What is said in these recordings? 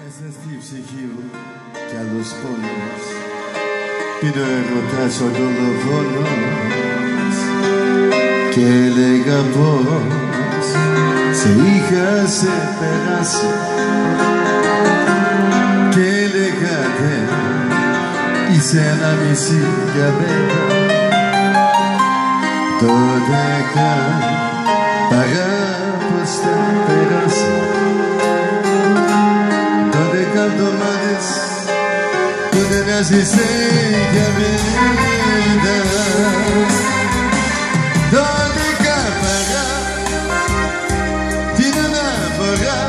Μέσα στη ψυχή μου κι άλλος πόνος, πήρε ερωτάς ο δολοφόνος και έλεγα πως σε είχα περάσει και έλεγα δεν είσαι ένα μισή για μένα. Τότε παρά πως θα περάσει, τότε εβδομάδες που δεν άζησε για μένα. Τότε παρά την αναφορά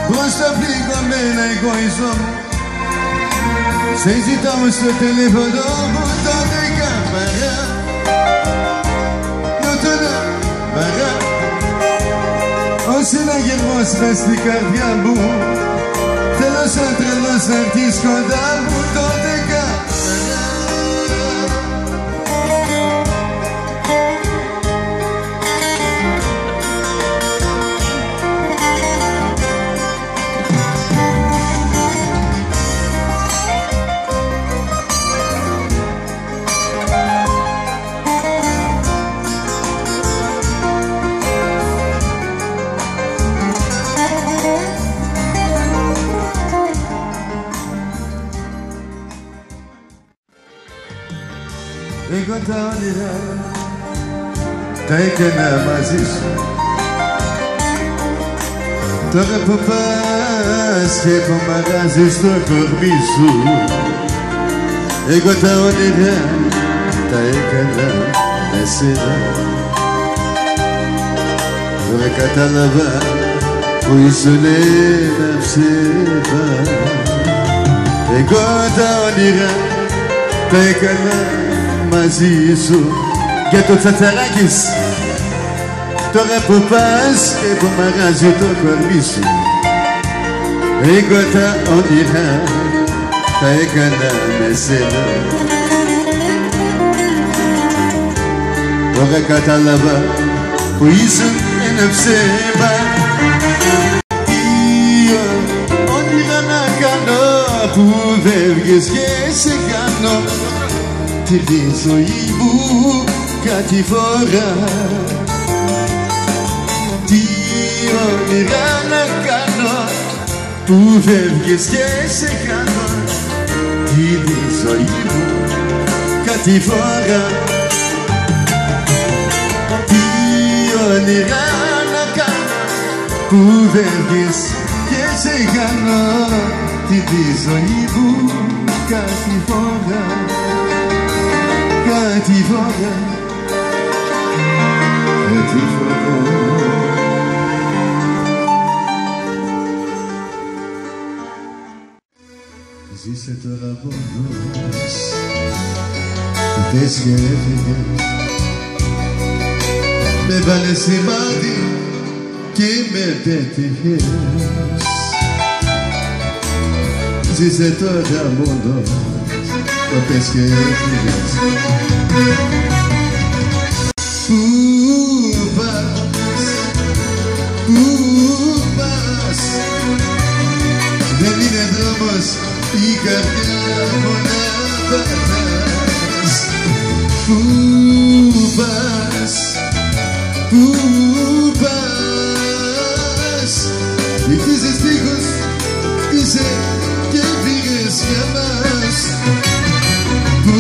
προς το πληγωμένο εγωισμό μου, σε ζητάω στο τηλέφωνο μου. Τότε παρά παρά ο συναγερμός μες στην καρδιά μου, θέλω σαν τρελός να έρθεις κοντά μου. Τότε εγώ τα όνειρα τα έκανα μαζί σου. Τώρα που πας και που μ' αράζεις το κορμί σου, εγώ τα όνειρα τα έκανα με σένα. Τώρα κατάλαβα που ήσουν ένα ψέμα. Εγώ τα όνειρα τα έκανα μαζί σου. Για το Τσατσαράκης, τώρα που πας και που μ' αράζει το κορμί σου, εγώ τα όνειρα τα έκανα με σένα. Τώρα κατάλαβα που ήσουν ένα ψέμα. Τι όνειρα να κάνω που φεύγες και σε κάνω τη ζωή μου κάτι φορά. Τι όνειρα να κάνω που φεύγεις και σε κάνω τη ζωή μου κάτι φορά. Τι όνειρα να κάνω που φεύγεις και σε κάνω τη ζωή μου κάτι φορά. Κάτι φορά, κάτι φορά. Ζήσε τώρα μόνος, πες και έφυγες, με βάλες σημάδι και με πέτυχες. Ζήσε τώρα μόνος, το πες και έφυγες. Πού πας, πού πας, δεν είναι δρόμος η καρδιά μου να πατάς. Πού πας, πού πας, βυθίζεις τείχος, είσαι και πήγες για μας. Πού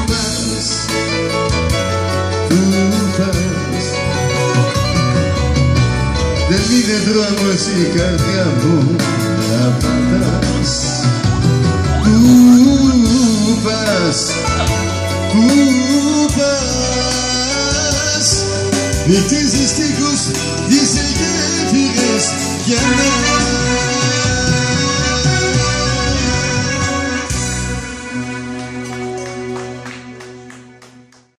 πας, πού πας, δεν είναι δρόμος η καρδιά μου να πατάς. Πού πας, πού πας, βυθίζεις τείχους, είσαι και